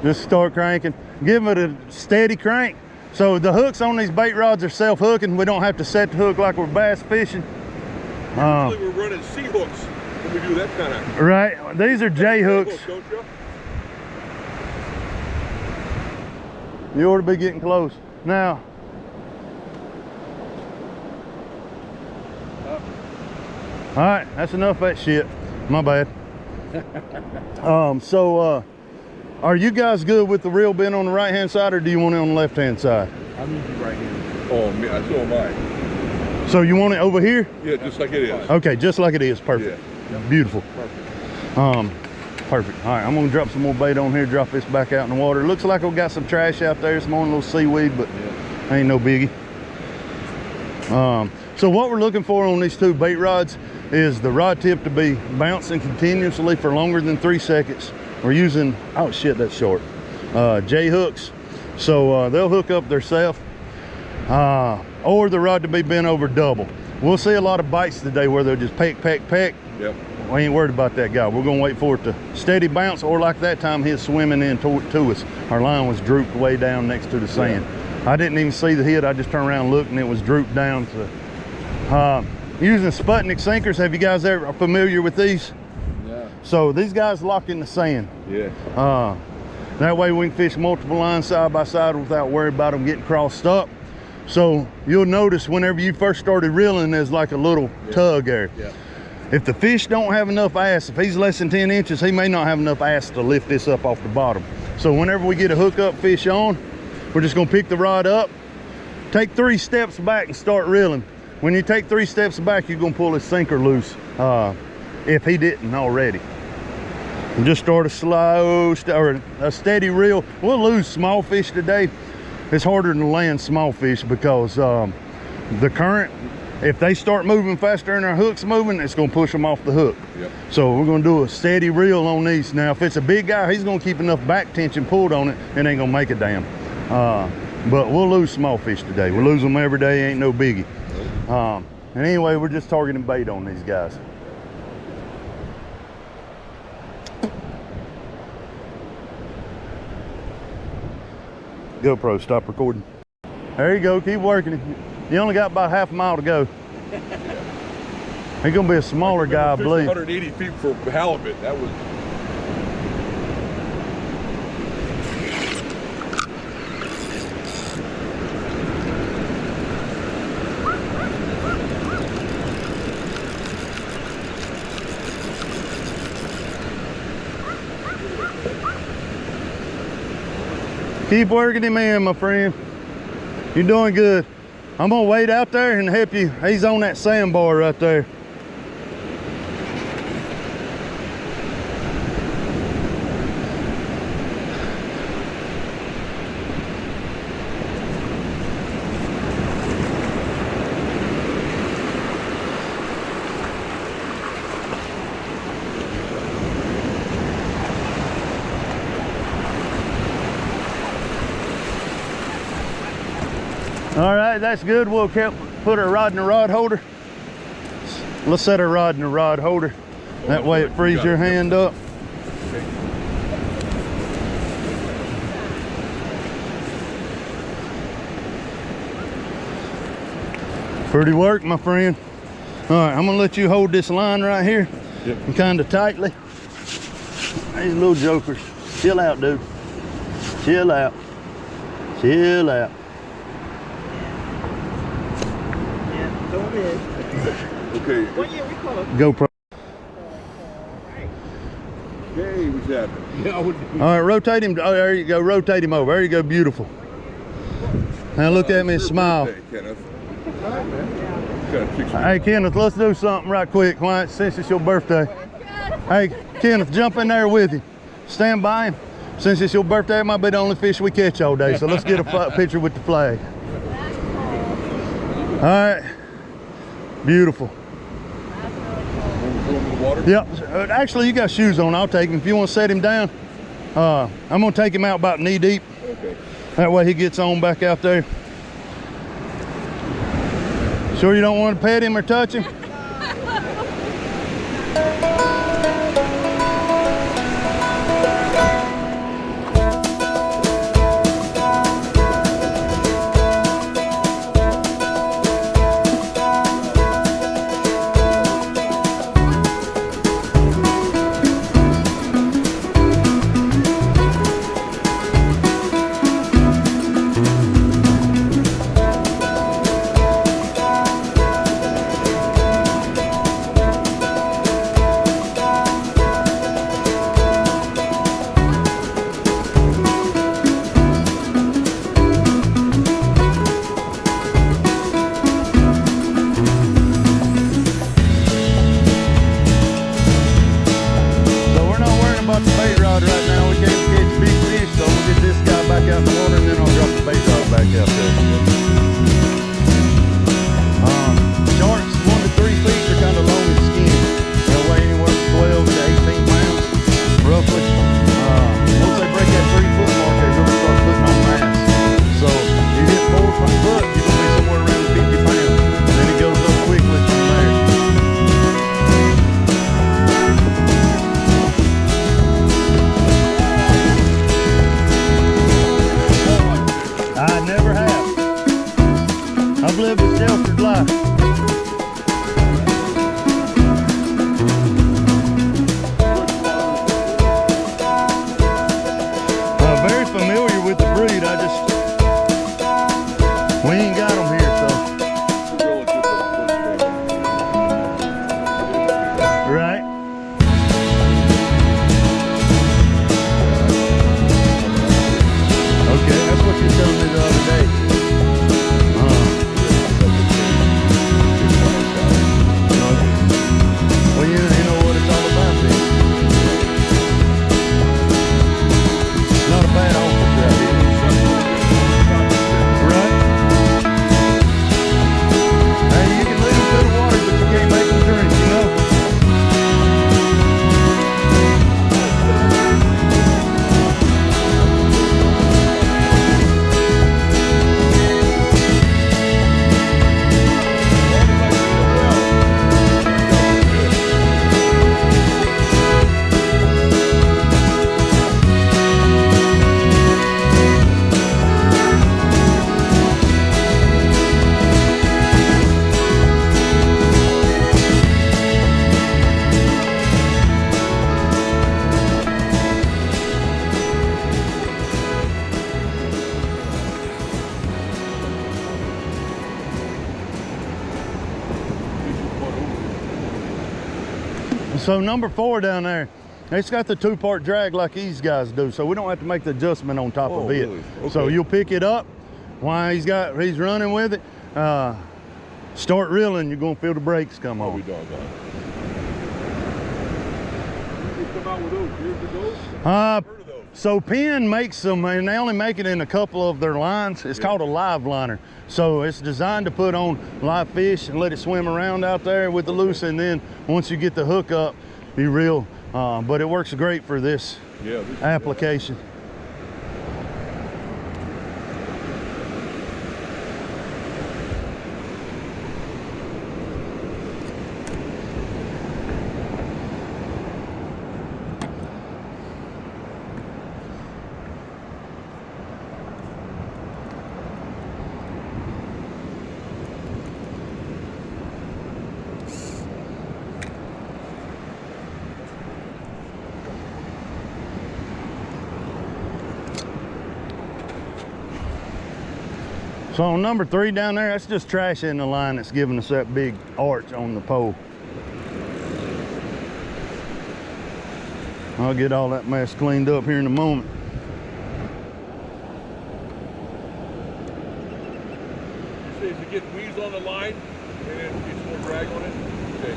Just start cranking. Give it a steady crank. So the hooks on these bait rods are self-hooking. We don't have to set the hook like we're bass fishing. Usually we're running C hooks when we do that kind of. Right. These are J hooks. Don't you? You ought to be getting close. Now, all right, that's enough of that shit. My bad. Are you guys good with the reel being on the right-hand side, or do you want it on the left-hand side? I'm usually right here. Oh, me, so am I. So you want it over here? Yeah, just like it is. Okay, just like it is. Perfect. Yeah. Beautiful. Perfect. Perfect. All right, I'm gonna drop some more bait on here, drop this back out in the water. Looks like we got some trash out there, some more little seaweed, but ain't no biggie. So what we're looking for on these two bait rods is the rod tip to be bouncing continuously for longer than 3 seconds. We're using, oh shit, that's short, J hooks. So they'll hook up themselves, or the rod to be bent over double. We'll see a lot of bites today where they'll just peck, peck, peck. Yep. We ain't worried about that guy. We're gonna wait for it to steady bounce, or like that time he's swimming in to us. Our line was drooped way down next to the sand. I didn't even see the hit. I just turned around and looked and it was drooped down. To, using Sputnik sinkers, have you guys ever familiar with these? Yeah. So these guys lock in the sand. Yeah. That way we can fish multiple lines side by side without worrying about them getting crossed up. So you'll notice whenever you first started reeling, there's like a little tug there. Yeah. If the fish don't have enough ass, if he's less than 10 inches, he may not have enough ass to lift this up off the bottom. So whenever we get a hook up fish on, we're just gonna pick the rod up, take 3 steps back and start reeling. When you take 3 steps back, you're gonna pull his sinker loose, if he didn't already. And just start a slow, or a steady reel. We'll lose small fish today. It's harder to land small fish because the current, if they start moving faster and our hook's moving, it's gonna push them off the hook. Yep. So we're gonna do a steady reel on these. Now, if it's a big guy, he's gonna keep enough back tension pulled on it, it ain't gonna make a damn. But we'll lose small fish today. We lose them every day, ain't no biggie. And anyway, we're just targeting bait on these guys. GoPro, stop recording. There you go, keep working it. You only got about half a mile to go. He's gonna be a smaller guy, I believe. 180 feet for halibut. That was. Keep working him in, my friend. You're doing good. I'm gonna wait out there and help you. He's on that sandbar right there. All right, that's good. We'll put our rod in the rod holder. Let's set our rod in the rod holder. That way it frees your hand up. Pretty work, my friend. All right, I'm gonna let you hold this line right here. Yep. And kind of tightly. These little jokers. Chill out, dude. Chill out. Chill out. Okay. GoPro. Hey, what's happening? All right, rotate him. Oh, there you go. Rotate him over. There you go. Beautiful. Now look at me and smile. Birthday, Kenneth. Hey, Kenneth, let's do something right quick, since it's your birthday. Hey, Kenneth, jump in there with you. Stand by him. Since it's your birthday, it might be the only fish we catch all day. So let's get a picture with the flag. All right. Beautiful. Yep. Actually, you got shoes on. I'll take him. If you want to set him down, I'm going to take him out about knee deep. Okay. That way he gets on back out there. Sure you don't want to pet him or touch him? So number 4 down there, it's got the 2-part drag like these guys do, so we don't have to make the adjustment on top of it. Really? Okay. So you'll pick it up while he's running with it. Start reeling, you're gonna feel the brakes come on. You come out with those years ago? So Penn makes them, and they only make it in a couple of their lines. It's called a live liner. So it's designed to put on live fish and let it swim around out there with the loose, and then once you get the hook up, you reel. But it works great for this application. So on number 3 down there, that's just trash in the line that's giving us that big arch on the pole. I'll get all that mess cleaned up here in a moment. You say, is it getting weeds on the line and then it's more drag on it? Okay.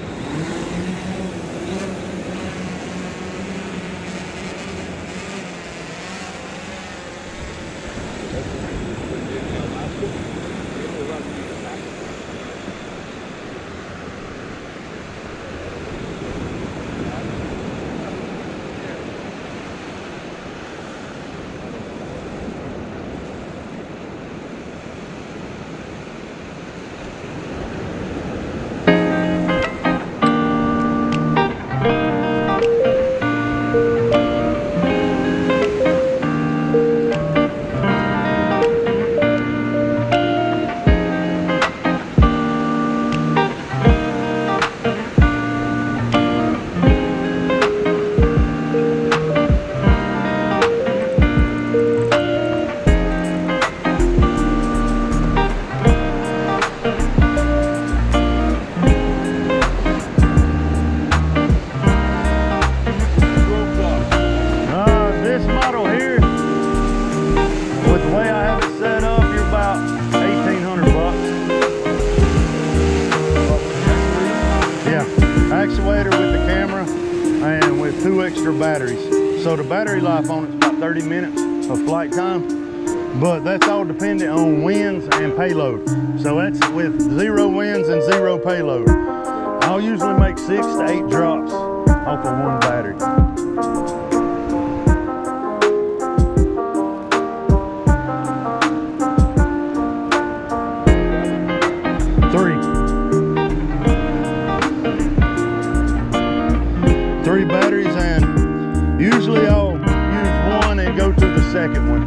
Actuator with the camera and with 2 extra batteries. So the battery life on it's about 30 minutes of flight time, but that's all dependent on winds and payload. So that's with 0 winds and 0 payload. I'll usually make 6 to 8 drops off of 1 battery. Three batteries, and usually I'll use 1 and go to the second one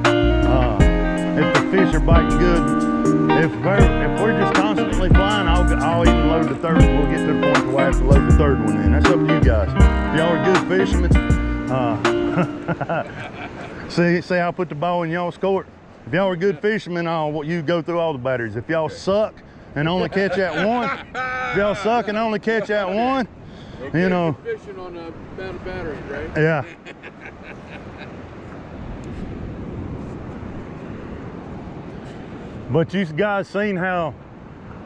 if the fish are biting good. If we're just constantly flying, I'll even load the 3rd one. We'll get to the point where I have to load the 3rd one in. That's up to you guys. If y'all are good fishermen, see I'll put the ball in y'all's court. If y'all are good fishermen, you go through all the batteries. If y'all suck and only catch that 1, Okay, you know, fishing on a battery, right? Yeah. But you guys seen how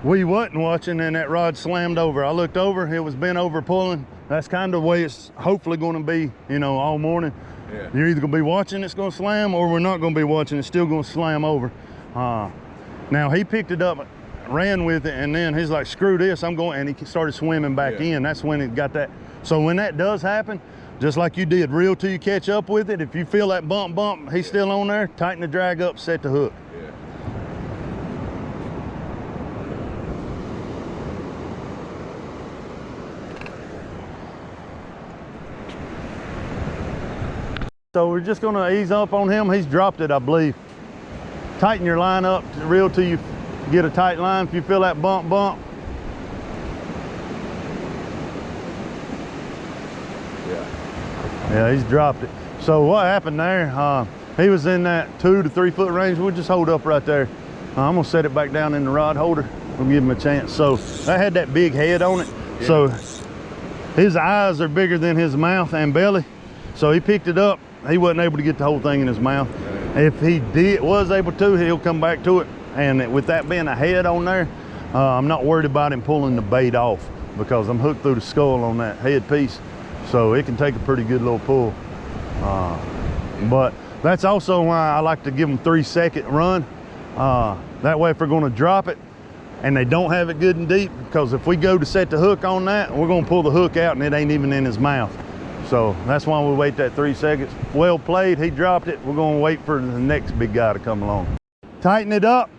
we wasn't watching and that rod slammed over. I looked over, it was bent over pulling. That's kind of the way it's hopefully going to be, you know, all morning. Yeah. You're either going to be watching it's going to slam, or we're not going to be watching it's still going to slam over. Now he picked it up, ran with it, and then he's like, screw this, I'm going, and he started swimming back in. That's when it got that. So when that does happen, just like you did, reel till you catch up with it. If you feel that bump, he's still on there, tighten the drag up, set the hook. So we're just gonna ease up on him. He's dropped it, I believe. Tighten your line up, reel till you get a tight line. If you feel that bump. Yeah, he's dropped it. So what happened there, he was in that 2 to 3 foot range. We'll just hold up right there. I'm gonna set it back down in the rod holder. We'll give him a chance. So that had that big head on it. So His eyes are bigger than his mouth and belly. So he picked it up. He wasn't able to get the whole thing in his mouth. If he was able to, he'll come back to it. And with that being a head on there, I'm not worried about him pulling the bait off because I'm hooked through the skull on that head piece. So it can take a pretty good little pull. But that's also why I like to give them 3-second run. That way if we're gonna drop it and they don't have it good and deep, because if we go to set the hook on that, we're gonna pull the hook out and it ain't even in his mouth. So that's why we wait that 3 seconds. Well played, he dropped it. We're gonna wait for the next big guy to come along. Tighten it up.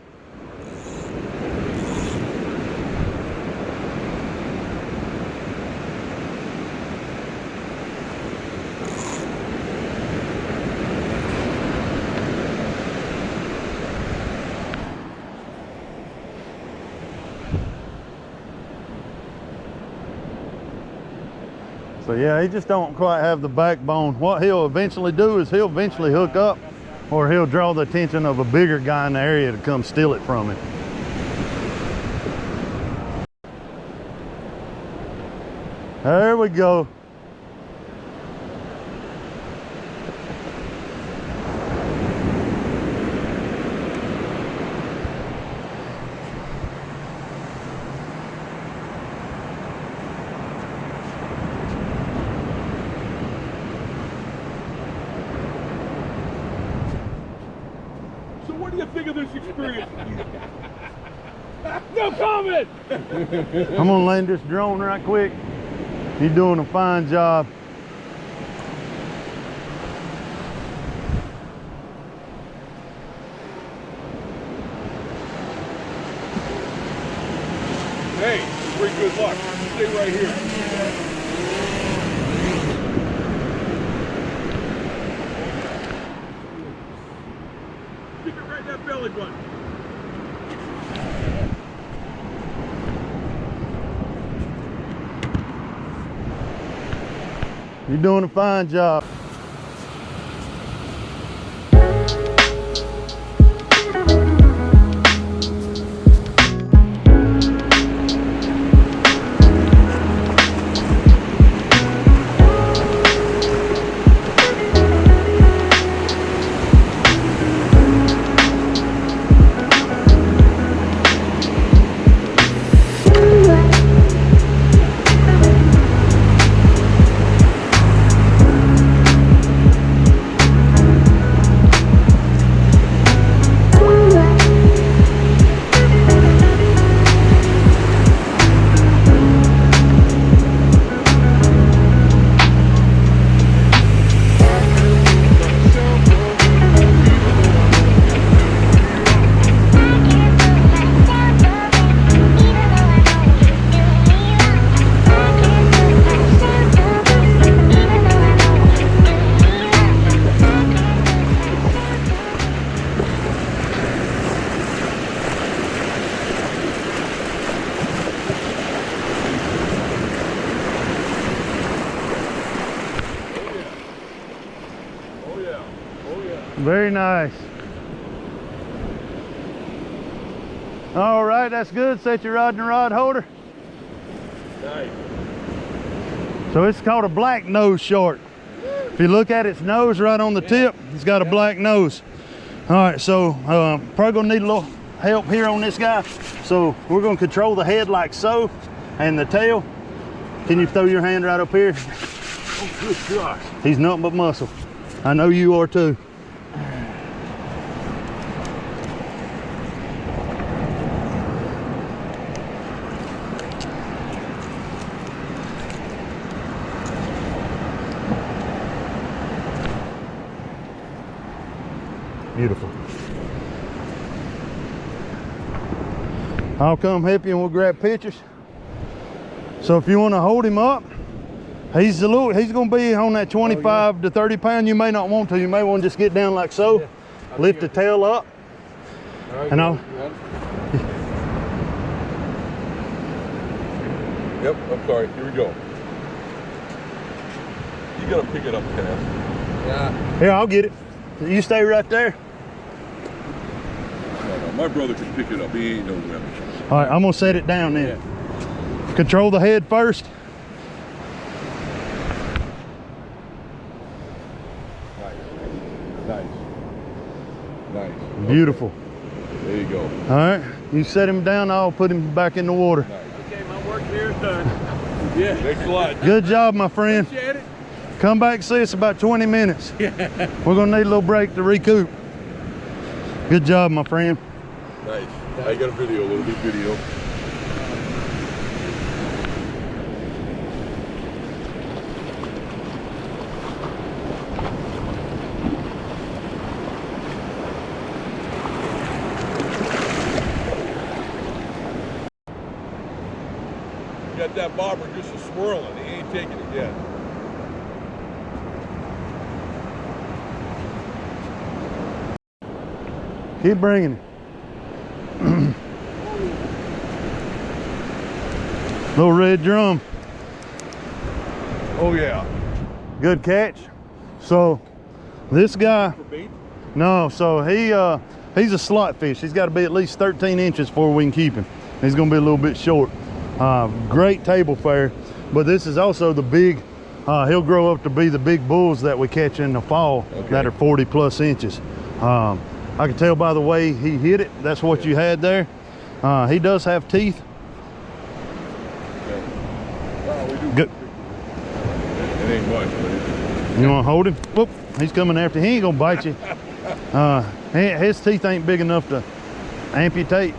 So yeah, he just don't quite have the backbone. What he'll eventually do is he'll eventually hook up, or he'll draw the attention of a bigger guy in the area to come steal it from him. There we go. What do you think of this experience? No comment! I'm gonna land this drone right quick. You're doing a fine job. Hey, pretty good luck. Stay right here. Stick it right in that belly button. You're doing a fine job. Very nice. All right, that's good. Set your rod in the rod holder. Nice. So it's called a black nose shark. If you look at its nose right on the tip, it's got a black nose. All right, so probably gonna need a little help here on this guy. So we're gonna control the head like so, and the tail. Can you throw your hand right up here? Oh, good gosh. He's nothing but muscle. I know you are too. Beautiful. I'll come help you and we'll grab pictures. So if you want to hold him up, he's gonna be on that 25 to 30 pound. You may not want to. You may want to just get down like so, lift the tail up, and I'll. Yep, I'm sorry. Here we go. You gotta pick it up, Kenneth. Yeah. Here, I'll get it. You stay right there. No, my brother can pick it up. He ain't no wimp. All right, I'm gonna set it down then. Control the head first. Nice. Nice. Beautiful. Okay. There you go. All right, you set him down, I'll put him back in the water. Nice. Okay, my work here is done. Yeah. Thanks a lot. Good job, my friend. Appreciate it. Come back and see us about 20 minutes. Yeah. We're gonna need a little break to recoup. Good job, my friend. Nice. I got a video, a little bit video. Got that bobber just a swirling. He ain't taking it yet. Keep bringing it. Little red drum. Oh yeah. Good catch. So this guy, For bait? no, so he's a slot fish. He's got to be at least 13 inches before we can keep him. He's gonna be a little bit short. Great table fare, but this is also the big, he'll grow up to be the big bulls that we catch in the fall that are 40 plus inches. I can tell by the way he hit it, that's what you had there. He does have teeth. Well, we do. Good. It ain't much, but it's... You want to hold him? Whoop, he's coming after you. He ain't gonna bite you. His teeth ain't big enough to amputate.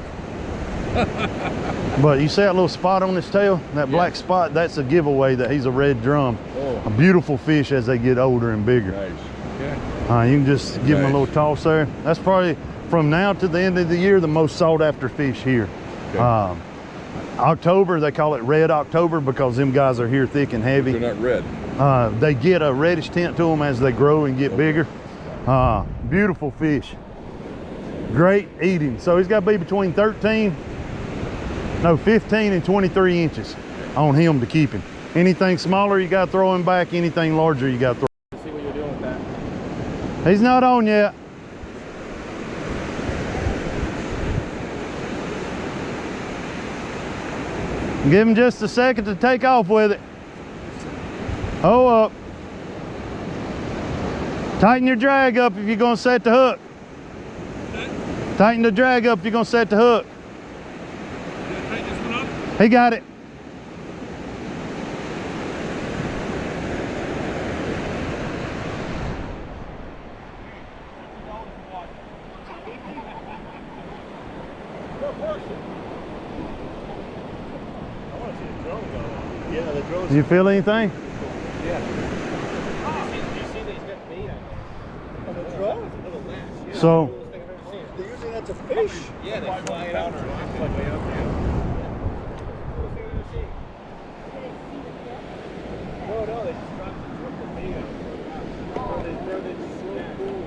But you see that little spot on his tail? That black spot, that's a giveaway that he's a red drum. Oh. A beautiful fish as they get older and bigger. Nice. Okay. You can just give him a little toss there. That's probably, from now to the end of the year, the most sought after fish here. Okay. October, they call it red October because them guys are here thick and heavy. They're not red. They get a reddish tint to them as they grow and get bigger. Beautiful fish. Great eating. So he's got to be between 15 and 23 inches on him to keep him. Anything smaller, you got to throw him back. Anything larger, you got to throw. See what you're doing with that. He's not on yet. Give him just a second to take off with it. Oh, up. Tighten your drag up if you're going to set the hook. Tighten the drag up if you're going to set the hook. Tighten this one up. He got it. You feel anything? So, Usually that's a fish. Yeah, they fly it out or way up there. No, they just dropped the bait out. They throw this so cool.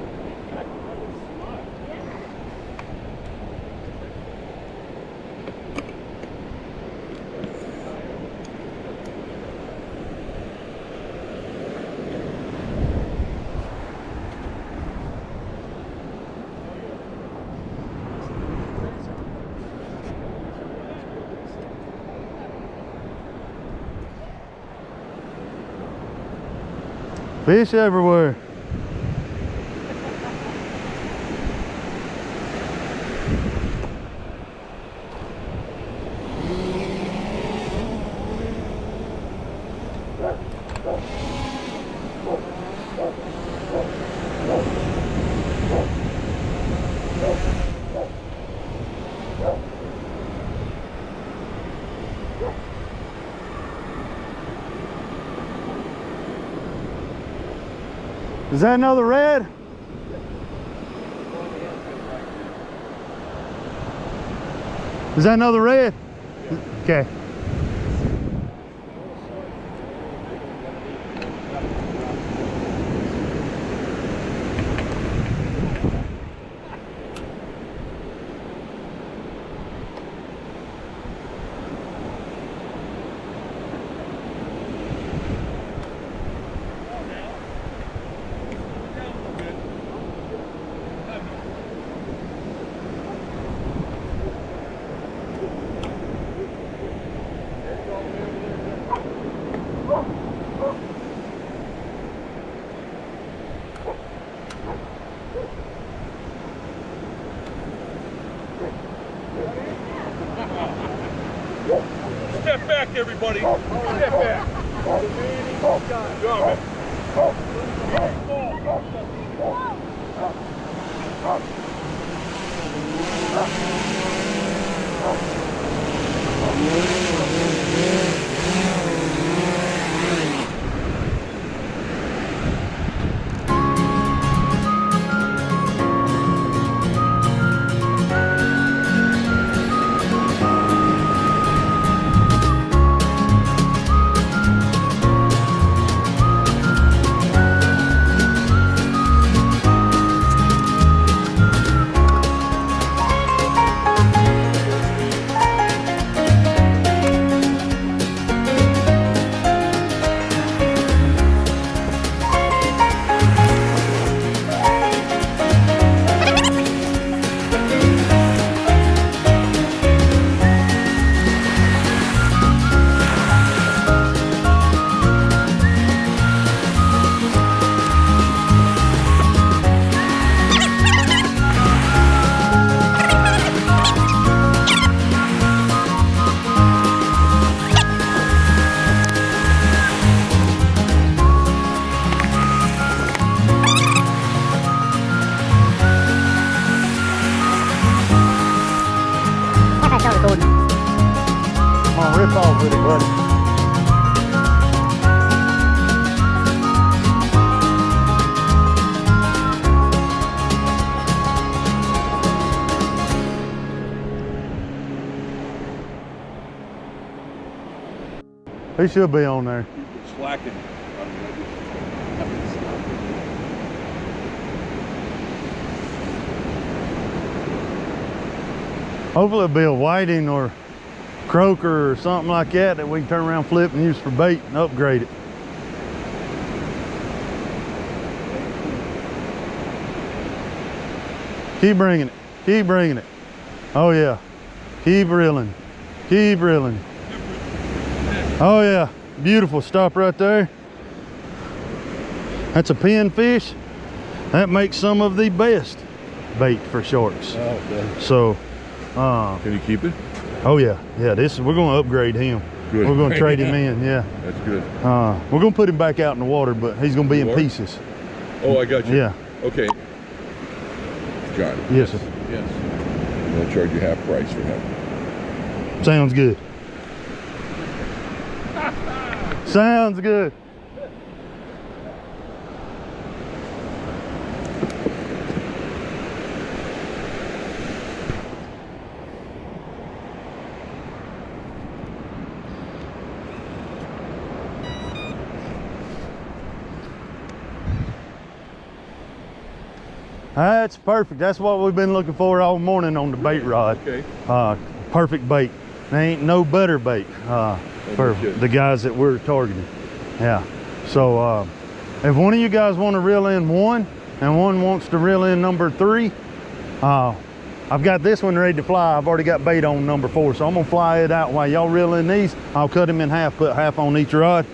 fish everywhere. Is that another red? Is that another red? Okay. everybody. Step back. Drop it. Come on, rip off with it, buddy. He should be on there. Slacking. Hopefully it'll be a whiting or croaker or something like that we can turn around, flip and use for bait and upgrade it. Keep bringing it. Keep bringing it. Oh yeah. Keep reeling. Keep reeling. Oh yeah. Beautiful. Stop right there. That's a pinfish. That makes some of the best bait for sharks. Oh, okay. So can you keep it? oh yeah, yeah. We're gonna upgrade him. Good. We're gonna trade him in. Yeah. That's good. We're gonna put him back out in the water, but he's gonna be in pieces. Oh, I got you. Yeah. Okay. Got it. Yes, sir. Yes. I'm gonna charge you half price for him. Sounds good. Sounds good. That's perfect. That's what we've been looking for all morning on the bait rod. Okay. Perfect bait. There ain't no better bait for the guys that we're targeting. Yeah. So if one of you guys want to reel in one and one wants to reel in number 3, I've got this one ready to fly. I've already got bait on number 4, so I'm gonna fly it out while y'all reel in these. I'll cut them in half, put half on each rod,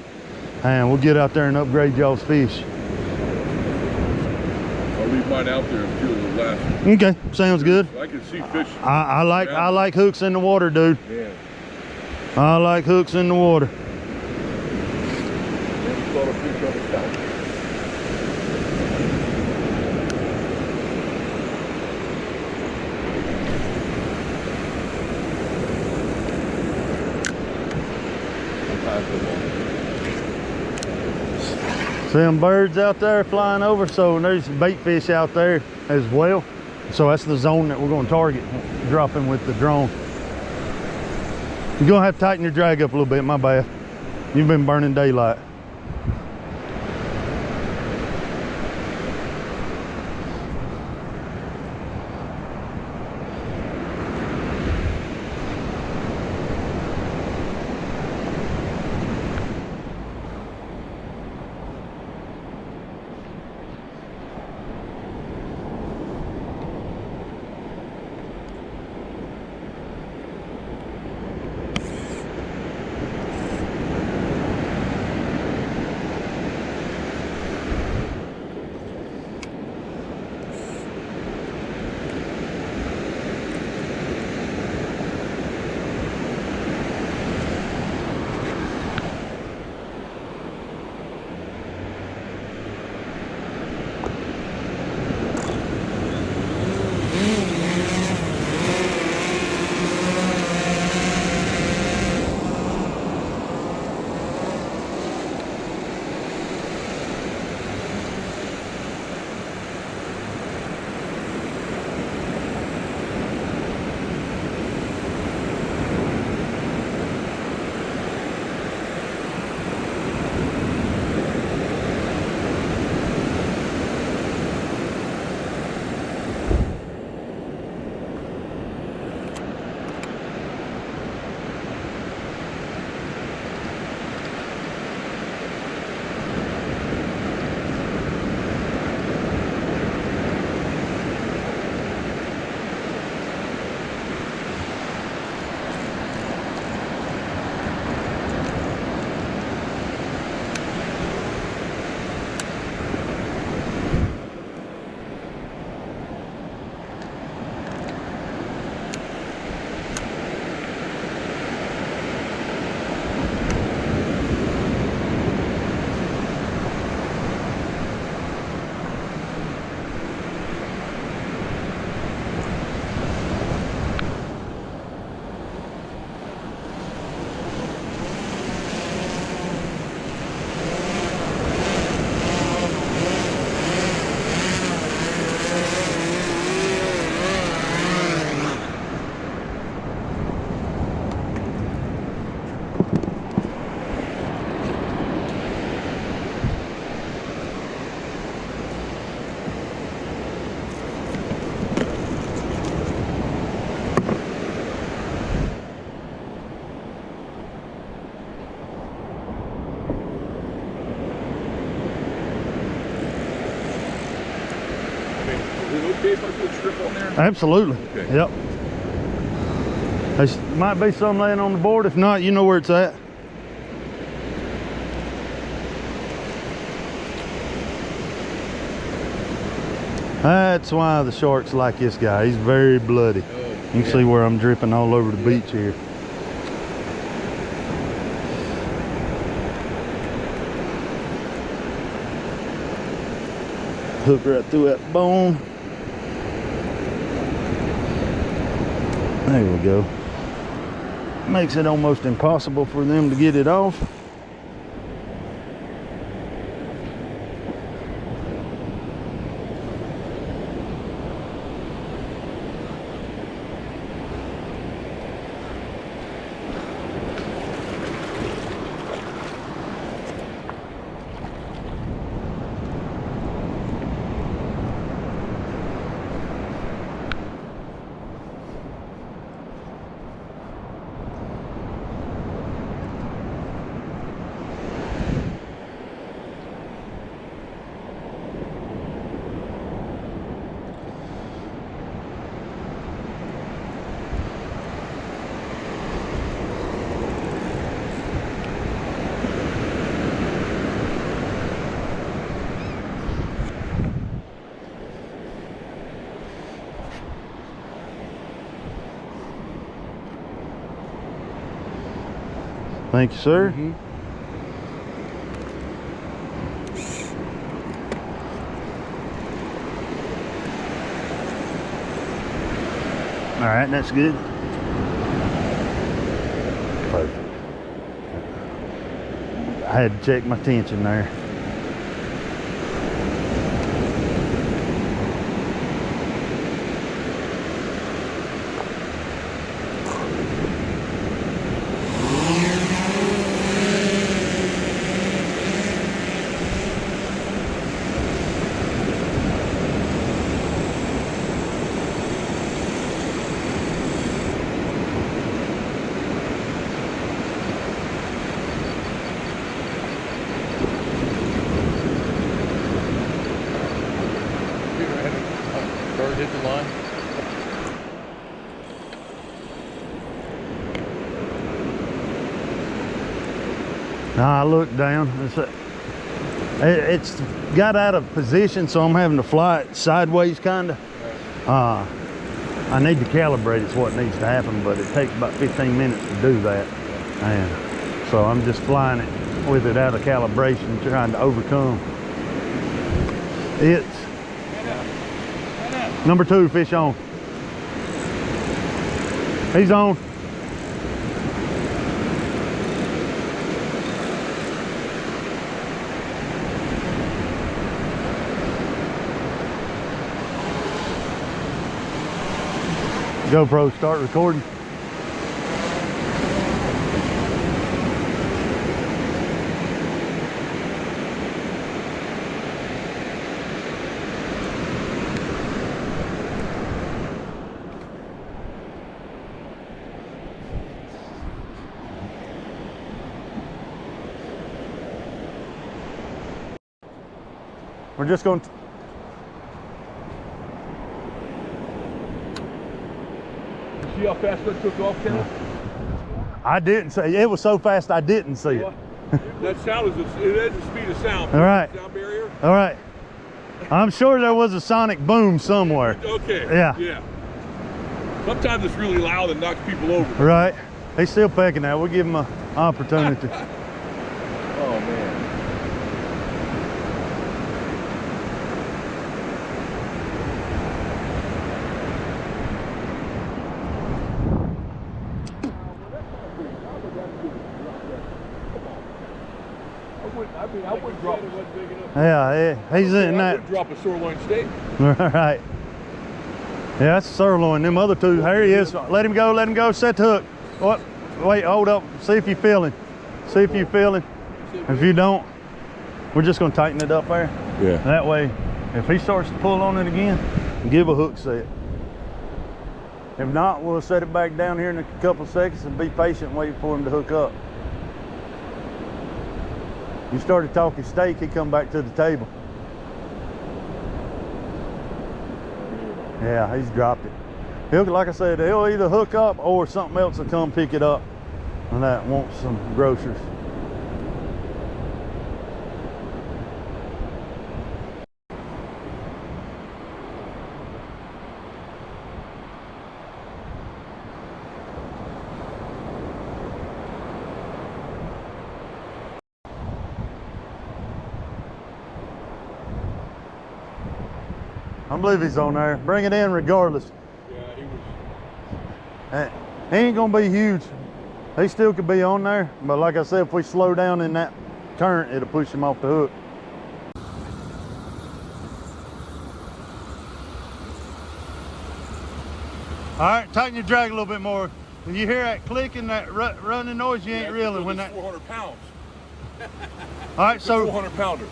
and we'll get out there and upgrade y'all's fish. I'll leave mine out there until the last. Okay, sounds good. I can see fish. I like hooks in the water, dude. Yeah. I like hooks in the water. Never caught a fish on the south. See them birds out there flying over, so there's bait fish out there as well. So that's the zone that we're going to target, dropping with the drone. You're going to have to tighten your drag up a little bit, my bad. You've been burning daylight. it okay if I put strip on there? Absolutely. Okay. Yep. There might be some laying on the board. If not, you know where it's at. That's why the sharks like this guy. He's very bloody. You can see where I'm dripping all over the beach here. Hook right through that bone. There we go. Makes it almost impossible for them to get it off. Thank you, sir. All right, that's good. Perfect. I had to check my tension there. Hit the line. Now I look down. It's got out of position, so I'm having to fly it sideways, kind of. I need to calibrate. It's what needs to happen, but it takes about 15 minutes to do that, and so I'm just flying it with it out of calibration, trying to overcome. It's number 2 fish on. He's on. GoPro, start recording. We're just going to... See how fast that took off, Kenneth? I didn't see it. Was so fast I didn't see it. That sound is the speed of sound. All right. Sound barrier. All right. I'm sure there was a sonic boom somewhere. Okay. Yeah. Yeah. Sometimes it's really loud and knocks people over. Right. He's still pecking at. We'll give him an opportunity. Oh man. I wouldn't drop it. Yeah, he's in I that. would drop a sirloin steak. Right. Yeah, that's sirloin. Them other two. There he is. Let him go. Let him go. Set the hook. What? Wait. Hold up. See if you feel him. See if you feel him. If you don't, we're just gonna tighten it up there. Yeah. That way, if he starts to pull on it again, give a hook set. If not, we'll set it back down here in a couple seconds and be patient, wait for him to hook up. You started talking steak, he come back to the table. Yeah, he's dropped it. He'll, like I said, he'll either hook up or something else will come pick it up. And that wants some groceries. I believe he's on there. Bring it in regardless. Yeah, he was. He ain't gonna be huge. He still could be on there, but like I said, if we slow down in that current, it'll push him off the hook. All right, tighten your drag a little bit more. When you hear that clicking, that running noise, you ain't reeling when that. 400 pounds. All right, so 400 pounder.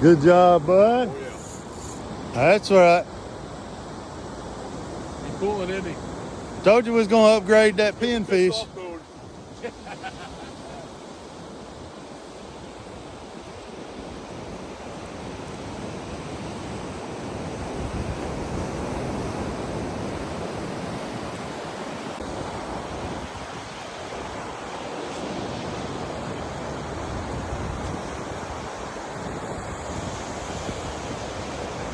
good job, bud. Oh, yeah. That's right. He's pulling, isn't he? Told you we was gonna upgrade that pinfish. Soft mode.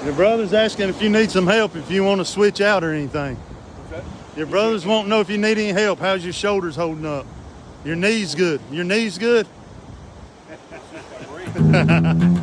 Your brother's asking if you need some help, if you want to switch out or anything. What's that? Your brothers won't know if you need any help. How's your shoulders holding up? Your knees good? Your knees good? Braid.